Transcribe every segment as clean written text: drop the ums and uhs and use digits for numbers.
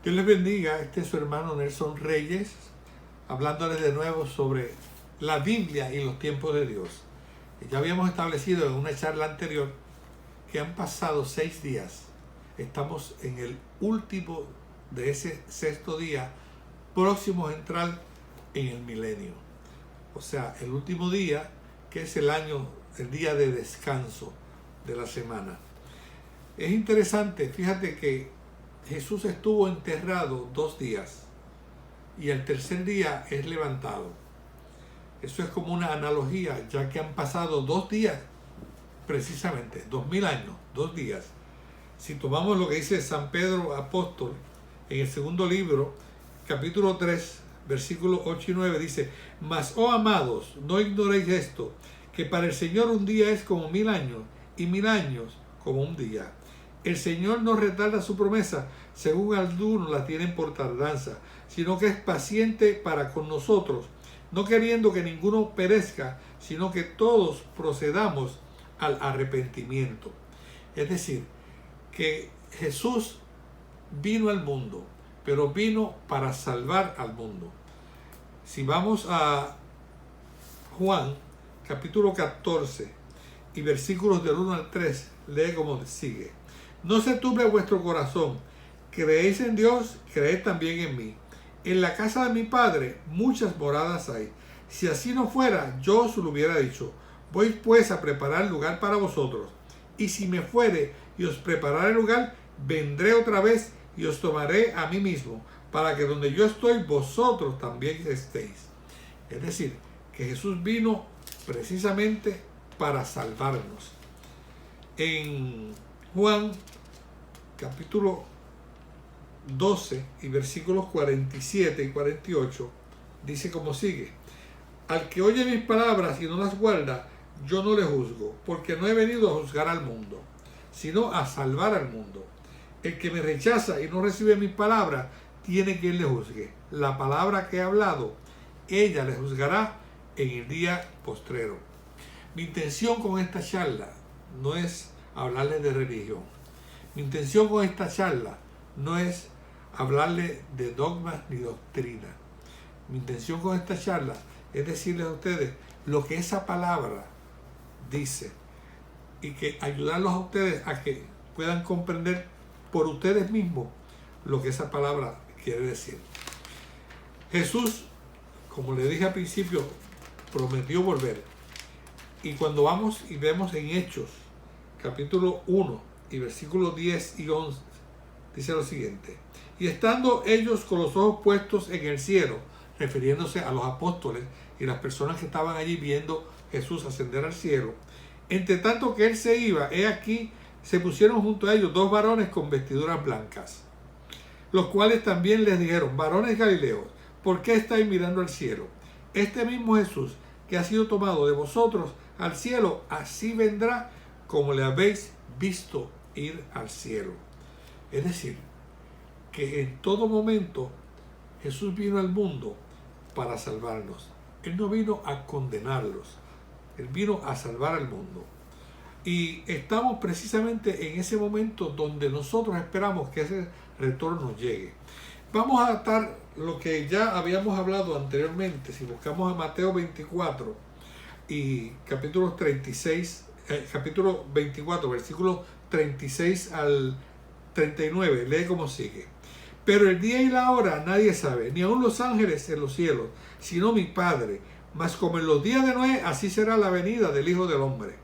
Dios les bendiga, este es su hermano Nelson Reyes, hablándoles de nuevo sobre la Biblia y los tiempos de Dios. Ya habíamos establecido en una charla anterior que han pasado 6 días. Estamos en el último de ese 6º día, próximo a entrar en el milenio. O sea, el último día, que es el día de descanso de la semana. Es interesante, fíjate que Jesús estuvo enterrado 2 días y el tercer día es levantado. Eso es como una analogía, ya que han pasado 2 días, precisamente, 2000 años, 2 días. Si tomamos lo que dice San Pedro Apóstol en el segundo libro, capítulo 3, versículos 8 y 9, dice: Mas, oh amados, no ignoréis esto, que para el Señor un día es como 1000 años, y 1000 años como un día. El Señor no retarda su promesa, según algunos la tienen por tardanza, sino que es paciente para con nosotros, no queriendo que ninguno perezca, sino que todos procedamos al arrepentimiento. Es decir, que Jesús vino al mundo, pero vino para salvar al mundo. Si vamos a Juan, capítulo 14, y versículos del 1 al 3, lee como sigue: No se turbe vuestro corazón, creéis en Dios, creed también en mí. En la casa de mi Padre muchas moradas hay. Si así no fuera, yo os lo hubiera dicho. Voy pues a preparar lugar para vosotros. Y si me fuere y os prepararé lugar, vendré otra vez y os tomaré a mí mismo, para que donde yo estoy, vosotros también estéis. Es decir, que Jesús vino precisamente para salvarnos. En Juan capítulo 12 y versículos 47 y 48 dice como sigue: Al que oye mis palabras y no las guarda, yo no le juzgo, porque no he venido a juzgar al mundo, sino a salvar al mundo. El que me rechaza y no recibe mis palabras, tiene quien le juzgue. La palabra que he hablado, ella le juzgará en el día postrero. Mi intención con esta charla no es hablarle de religión. Mi intención con esta charla no es hablarle de dogmas ni doctrina. Mi intención con esta charla es decirles a ustedes lo que esa palabra dice y que ayudarlos a ustedes a que puedan comprender por ustedes mismos lo que esa palabra quiere decir. Jesús, como le dije al principio, prometió volver. Y cuando vamos y vemos en Hechos, capítulo 1 y versículos 10 y 11, dice lo siguiente: Y estando ellos con los ojos puestos en el cielo, refiriéndose a los apóstoles y las personas que estaban allí viendo Jesús ascender al cielo, entre tanto que él se iba, he aquí, se pusieron junto a ellos 2 varones con vestiduras blancas, los cuales también les dijeron: Varones galileos, ¿por qué estáis mirando al cielo? Este mismo Jesús que ha sido tomado de vosotros al cielo, así vendrá como le habéis visto ir al cielo. Es decir, que en todo momento Jesús vino al mundo para salvarnos. Él no vino a condenarlos, Él vino a salvar al mundo. Y estamos precisamente en ese momento donde nosotros esperamos que ese retorno llegue. Vamos a atar lo que ya habíamos hablado anteriormente. Si buscamos a Mateo 24 y capítulo 24, versículos 36 al 39, lee como sigue: Pero el día y la hora nadie sabe, ni aun los ángeles en los cielos, sino mi Padre. Mas como en los días de Noé, así será la venida del Hijo del Hombre.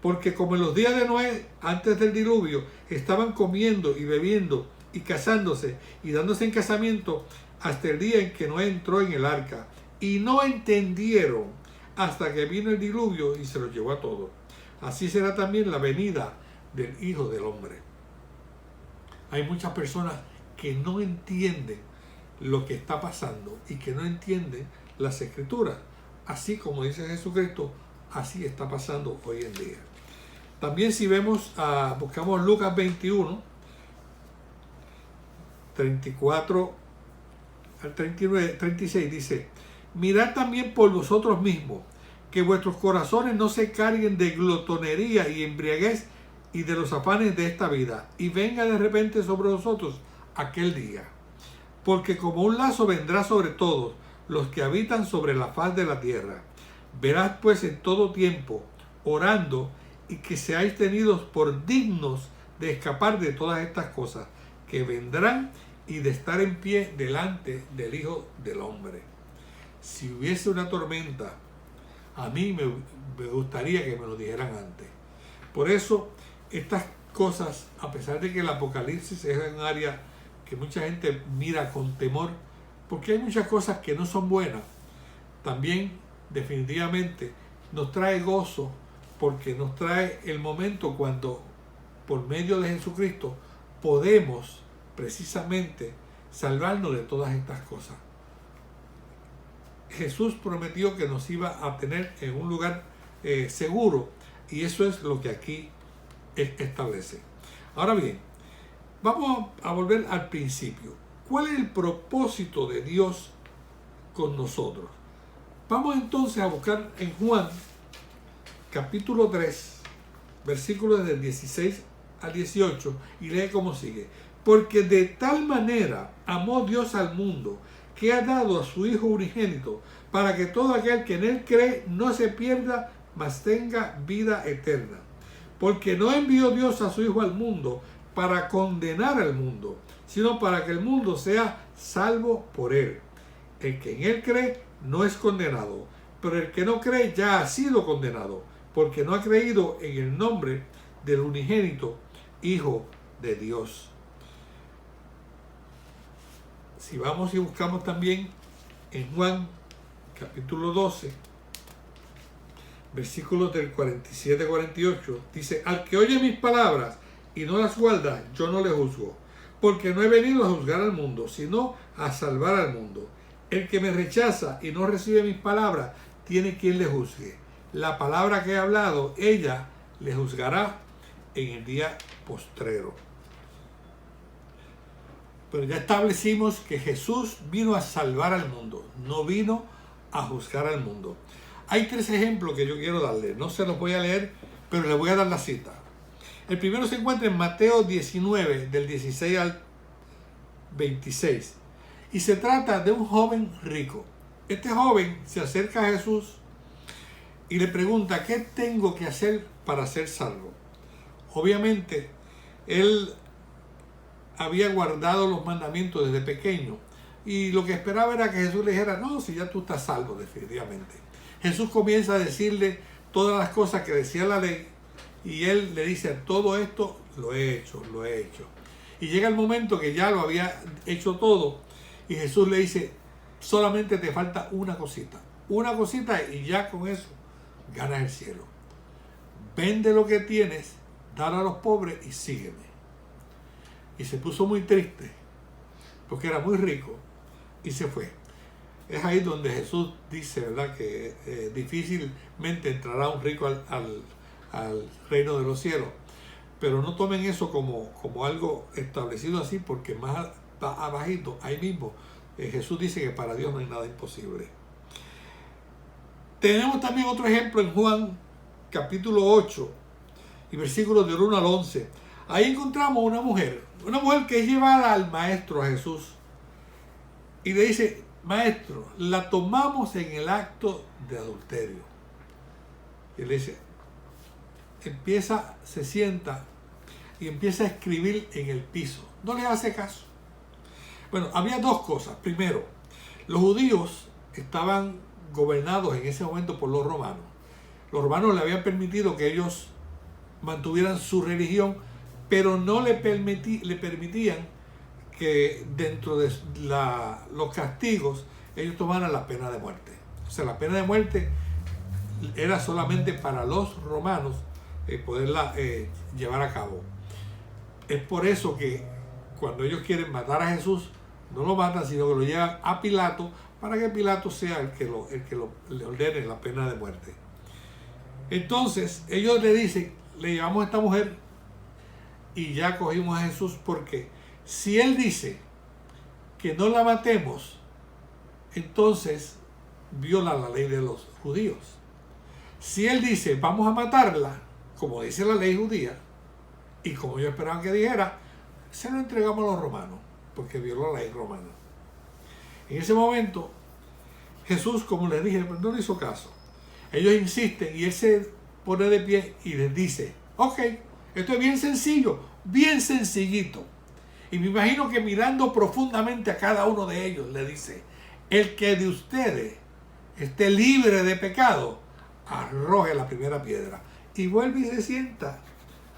Porque como en los días de Noé, antes del diluvio, estaban comiendo y bebiendo y casándose y dándose en casamiento hasta el día en que Noé entró en el arca, y no entendieron hasta que vino el diluvio y se los llevó a todos. Así será también la venida del Hijo del Hombre. Hay muchas personas que no entienden lo que está pasando y que no entienden las Escrituras. Así como dice Jesucristo, así está pasando hoy en día. También si buscamos Lucas 21, 34 al 39, 36, dice: Mirad también por vosotros mismos, que vuestros corazones no se carguen de glotonería y embriaguez y de los afanes de esta vida, y venga de repente sobre vosotros aquel día. porque como un lazo vendrá sobre todos los que habitan sobre la faz de la tierra. Verás pues en todo tiempo, orando, y que seáis tenidos por dignos de escapar de todas estas cosas que vendrán y de estar en pie delante del Hijo del Hombre. Si hubiese una tormenta, a mí me gustaría que me lo dijeran antes. Por eso, estas cosas, a pesar de que el Apocalipsis es un área que mucha gente mira con temor, porque hay muchas cosas que no son buenas, también definitivamente nos trae gozo, porque nos trae el momento cuando por medio de Jesucristo podemos precisamente salvarnos de todas estas cosas. Jesús prometió que nos iba a tener en un lugar seguro, y eso es lo que aquí establece. Ahora bien, vamos a volver al principio. ¿Cuál es el propósito de Dios con nosotros? Vamos entonces a buscar en Juan capítulo 3, versículos del 16 al 18, y lee como sigue. Porque de tal manera amó Dios al mundo, que ha dado a su Hijo unigénito, para que todo aquel que en él cree no se pierda, mas tenga vida eterna. Porque no envió Dios a su Hijo al mundo para condenar al mundo, sino para que el mundo sea salvo por él. El que en él cree no es condenado, pero el que no cree ya ha sido condenado, porque no ha creído en el nombre del unigénito Hijo de Dios. Si vamos y buscamos también en Juan capítulo 12, versículos del 47-48, dice: al que oye mis palabras y no las guarda, yo no le juzgo, porque no he venido a juzgar al mundo, sino a salvar al mundo. El que me rechaza y no recibe mis palabras, tiene quien le juzgue. La palabra que he hablado, ella le juzgará en el día postrero. Pero ya establecimos que Jesús vino a salvar al mundo, no vino a juzgar al mundo. Hay 3 ejemplos que yo quiero darle, no se los voy a leer, pero les voy a dar la cita. El primero se encuentra en Mateo 19, del 16 al 26, y se trata de un joven rico. Este joven se acerca a Jesús y le pregunta: ¿qué tengo que hacer para ser salvo? Obviamente, él había guardado los mandamientos desde pequeño, y lo que esperaba era que Jesús le dijera: no, si ya tú estás salvo definitivamente. Jesús comienza a decirle todas las cosas que decía la ley, y él le dice: todo esto lo he hecho. Y llega el momento que ya lo había hecho todo, y Jesús le dice: solamente te falta una cosita, y ya con eso ganas el cielo. Vende lo que tienes, dale a los pobres y sígueme. Y se puso muy triste, porque era muy rico, y se fue. Es ahí donde Jesús dice, ¿verdad?, que difícilmente entrará un rico al reino de los cielos. Pero no tomen eso como algo establecido así, porque más abajito, ahí mismo, Jesús dice que para Dios no hay nada imposible. Tenemos también otro ejemplo en Juan capítulo 8 y versículos del 1 al 11. Ahí encontramos una mujer que es llevada al maestro, a Jesús, y le dice: maestro, la tomamos en el acto de adulterio. Y le dice, se sienta y empieza a escribir en el piso. No le hace caso. Bueno, había 2 cosas. Primero, los judíos estaban gobernados en ese momento por los romanos. Los romanos le habían permitido que ellos mantuvieran su religión, pero no le permitían que dentro de los castigos ellos tomaran la pena de muerte. O sea, la pena de muerte era solamente para los romanos poderla llevar a cabo. Es por eso que cuando ellos quieren matar a Jesús, no lo matan, sino que lo llevan a Pilato, para que Pilato sea el que le ordene la pena de muerte. Entonces ellos le dicen: le llevamos a esta mujer y ya cogimos a Jesús, porque si él dice que no la matemos, entonces viola la ley de los judíos. Si él dice vamos a matarla, como dice la ley judía, y como yo esperaba que dijera, se lo entregamos a los romanos, porque violó la ley romana. En ese momento, Jesús, como les dije, no le hizo caso. Ellos insisten y él se pone de pie y les dice, ok, esto es bien sencillo, bien sencillito. Y me imagino que mirando profundamente a cada uno de ellos, le dice, el que de ustedes esté libre de pecado, arroje la primera piedra. Y vuelve y se sienta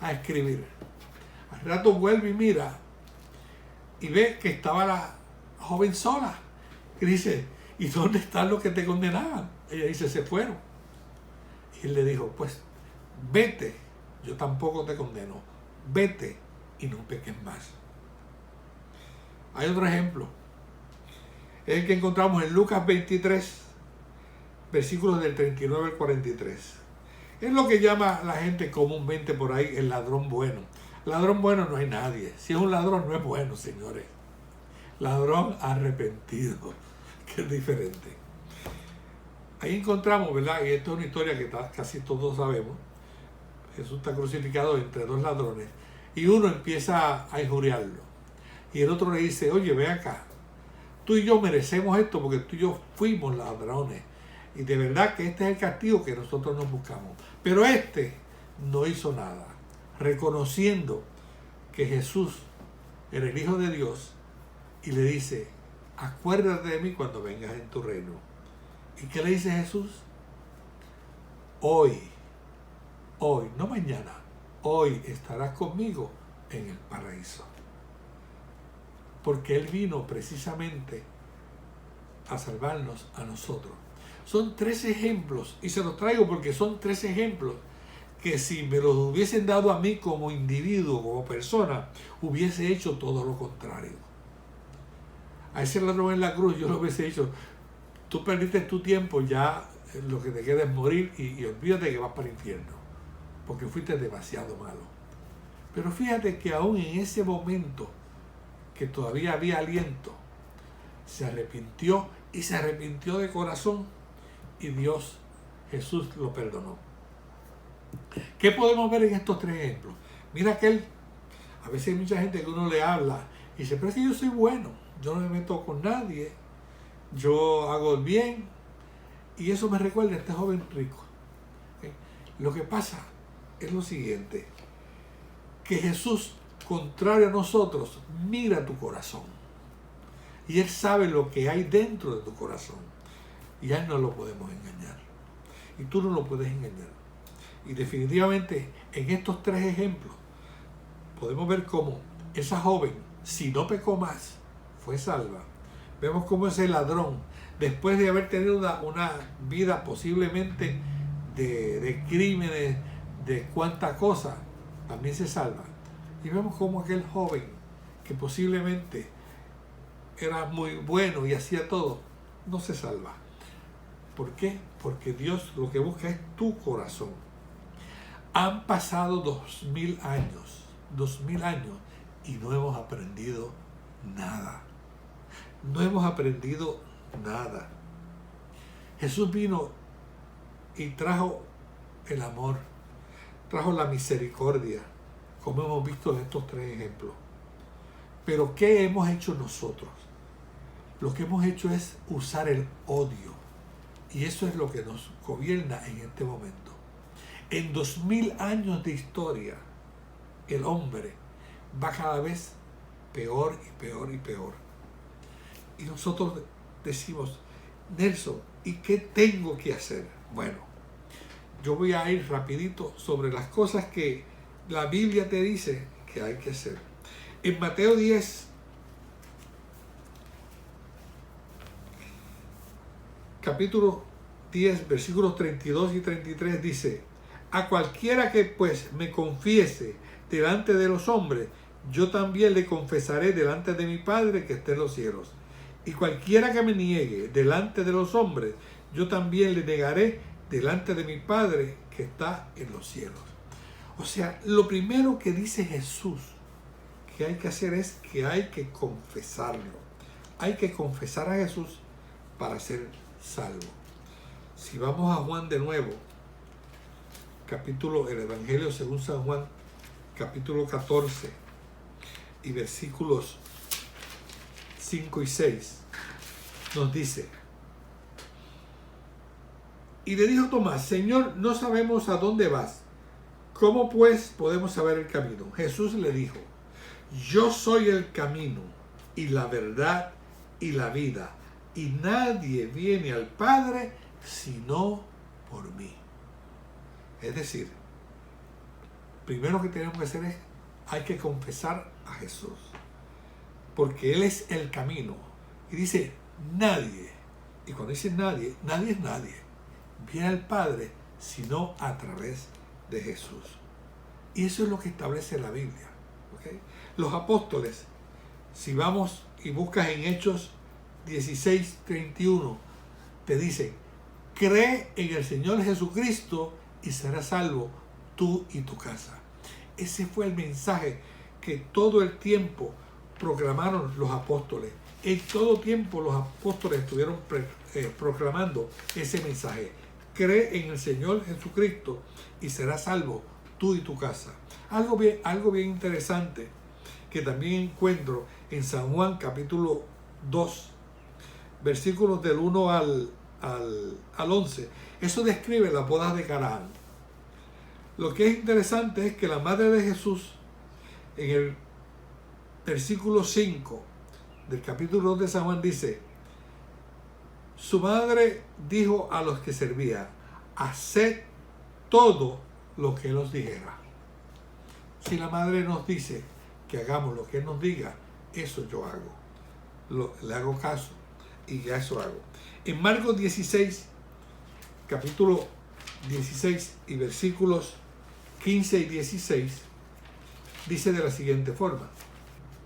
a escribir. Al rato vuelve y mira y ve que estaba la joven sola. Y dice, ¿y dónde están los que te condenaban? Ella dice, se fueron. Y él le dijo, pues vete, yo tampoco te condeno. Vete y no peques más. Hay otro ejemplo. Es el que encontramos en Lucas 23, versículos del 39 al 43. Es lo que llama la gente comúnmente por ahí el ladrón bueno. Ladrón bueno no hay nadie. Si es un ladrón no es bueno, señores. Ladrón arrepentido, que es diferente. Ahí encontramos, ¿verdad? Y esto es una historia que casi todos sabemos. Jesús está crucificado entre dos ladrones y uno empieza a injuriarlo. Y el otro le dice, oye, ve acá, tú y yo merecemos esto porque tú y yo fuimos ladrones. Y de verdad que este es el castigo que nosotros nos buscamos. Pero este no hizo nada, reconociendo que Jesús era el Hijo de Dios y le dice, acuérdate de mí cuando vengas en tu reino. ¿Y qué le dice Jesús? Hoy, no mañana, hoy estarás conmigo en el paraíso. Porque Él vino precisamente a salvarnos a nosotros. Son 3 ejemplos, y se los traigo porque son 3 ejemplos que si me los hubiesen dado a mí como individuo, como persona, hubiese hecho todo lo contrario. A ese ladrón en la cruz yo lo hubiese dicho, tú perdiste tu tiempo, ya lo que te queda es morir y olvídate que vas para el infierno, porque fuiste demasiado malo. Pero fíjate que aún en ese momento, que todavía había aliento, se arrepintió y se arrepintió de corazón y Dios, Jesús, lo perdonó. ¿Qué podemos ver en estos 3 ejemplos? Mira que él, a veces hay mucha gente que uno le habla y dice, pero es que yo soy bueno, yo no me meto con nadie, yo hago el bien, y eso me recuerda a este joven rico. ¿Okay? Lo que pasa es lo siguiente, que Jesús, contrario a nosotros, mira tu corazón y Él sabe lo que hay dentro de tu corazón y a Él no lo podemos engañar y tú no lo puedes engañar. Y definitivamente en estos 3 ejemplos podemos ver cómo esa joven, si no pecó más, fue salva. Vemos cómo ese ladrón, después de haber tenido una vida posiblemente de crímenes, de cuánta cosa, también se salva. Y vemos cómo aquel joven, que posiblemente era muy bueno y hacía todo, no se salva. ¿Por qué? Porque Dios lo que busca es tu corazón. Han pasado 2000 años y no hemos aprendido nada. No hemos aprendido nada. Jesús vino y trajo el amor, trajo la misericordia, como hemos visto en estos 3 ejemplos. Pero ¿qué hemos hecho nosotros? Lo que hemos hecho es usar el odio. Y eso es lo que nos gobierna en este momento. En 2000 años de historia, el hombre va cada vez peor y peor y peor. Y nosotros decimos, Nelson, ¿y qué tengo que hacer? Bueno, yo voy a ir rapidito sobre las cosas que la Biblia te dice que hay que hacer. En Mateo 10, capítulo 10, versículos 32 y 33 dice, a cualquiera que pues me confiese delante de los hombres, yo también le confesaré delante de mi Padre que está en los cielos. Y cualquiera que me niegue delante de los hombres, yo también le negaré delante de mi Padre que está en los cielos. O sea, lo primero que dice Jesús que hay que hacer es que hay que confesarlo. Hay que confesar a Jesús para ser salvo. Si vamos a Juan de nuevo, el Evangelio según San Juan, capítulo 14 y versículos 5 y 6, nos dice: y le dijo Tomás: Señor, no sabemos a dónde vas. ¿Cómo pues podemos saber el camino? Jesús le dijo: yo soy el camino y la verdad y la vida, y nadie viene al Padre sino por mí. Es decir, primero que tenemos que hacer es, hay que confesar a Jesús, porque Él es el camino. Y dice nadie, y cuando dice nadie, nadie es nadie, viene al Padre sino a través de Jesús. Y eso es lo que establece la Biblia, ¿okay? Los apóstoles, si vamos y buscas en Hechos 16:31, te dicen: cree en el Señor Jesucristo y serás salvo tú y tu casa. Ese fue el mensaje que todo el tiempo proclamaron los apóstoles. En todo tiempo los apóstoles estuvieron proclamando ese mensaje: cree en el Señor Jesucristo y serás salvo tú y tu casa. Algo bien interesante que también encuentro en San Juan capítulo 2, versículos del 1 al 11. Eso describe las bodas de Canaán. Lo que es interesante es que la madre de Jesús, en el versículo 5 del capítulo 2 de San Juan, dice: su madre dijo a los que servían: haced todo lo que Él os dijera. Si la madre nos dice que hagamos lo que Él nos diga, eso yo hago. Le hago caso y ya eso hago. En Marcos 16, capítulo 16 y versículos 15 y 16, dice de la siguiente forma: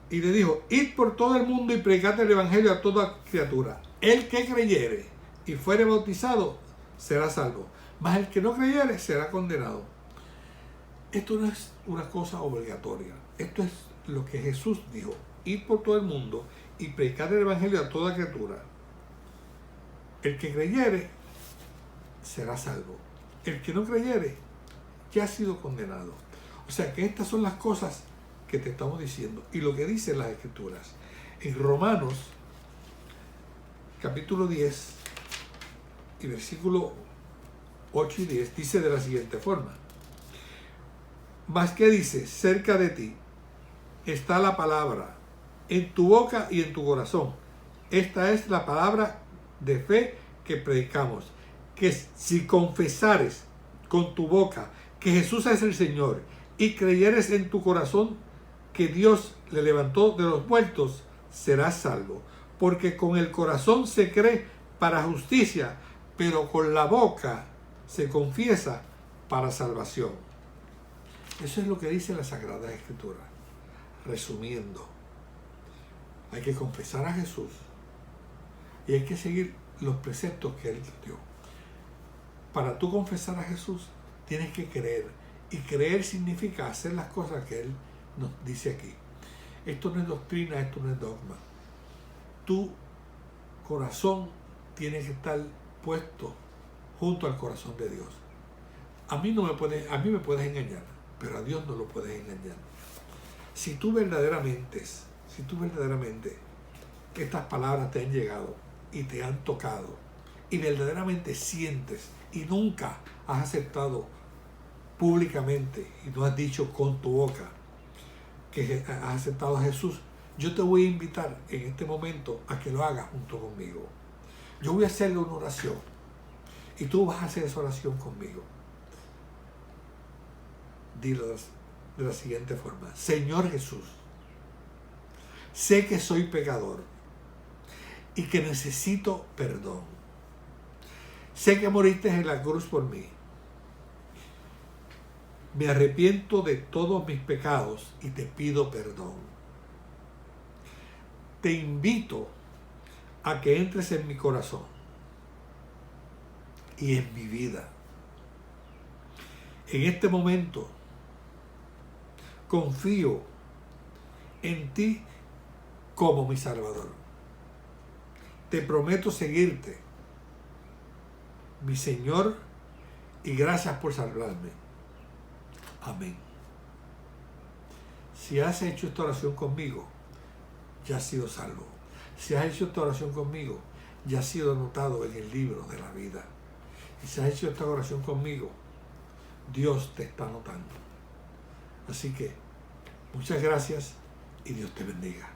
y le dijo: id por todo el mundo y predicad el evangelio a toda criatura. El que creyere y fuere bautizado será salvo, mas el que no creyere será condenado. Esto no es una cosa obligatoria. Esto es lo que Jesús dijo: id por todo el mundo y predicad el evangelio a toda criatura. El que creyere será salvo. El que no creyere ya ha sido condenado. O sea que estas son las cosas que te estamos diciendo y lo que dicen las Escrituras. En Romanos capítulo 10 y versículo 8 y 10 dice de la siguiente forma: mas que dice, cerca de ti está la palabra, en tu boca y en tu corazón. Esta es la palabra de fe que predicamos, que si confesares con tu boca que Jesús es el Señor y creyeres en tu corazón que Dios le levantó de los muertos, serás salvo. Porque con el corazón se cree para justicia, pero con la boca se confiesa para salvación. Eso es lo que dice la Sagrada Escritura. Resumiendo, hay que confesar a Jesús y hay que seguir los preceptos que Él dio. Para tú confesar a Jesús, tienes que creer. Y creer significa hacer las cosas que Él nos dice aquí. Esto no es doctrina, esto no es dogma. Tu corazón tiene que estar puesto junto al corazón de Dios. A mí me puedes engañar, pero a Dios no lo puedes engañar. Si tú verdaderamente estas palabras te han llegado y te han tocado y verdaderamente sientes y nunca has aceptado públicamente y no has dicho con tu boca que has aceptado a Jesús, yo te voy a invitar en este momento a que lo hagas junto conmigo. Yo voy a hacerle una oración y tú vas a hacer esa oración conmigo. Dilo de la siguiente forma: Señor Jesús, sé que soy pecador y que necesito perdón. Sé que moriste en la cruz por mí. Me arrepiento de todos mis pecados y te pido perdón. Te invito a que entres en mi corazón y en mi vida. En este momento confío en ti como mi Salvador. Te prometo seguirte, mi Señor, y gracias por salvarme. Amén. Si has hecho esta oración conmigo, ya has sido salvo. Si has hecho esta oración conmigo, ya ha sido anotado en el libro de la vida. Y si has hecho esta oración conmigo, Dios te está anotando. Así que muchas gracias y Dios te bendiga.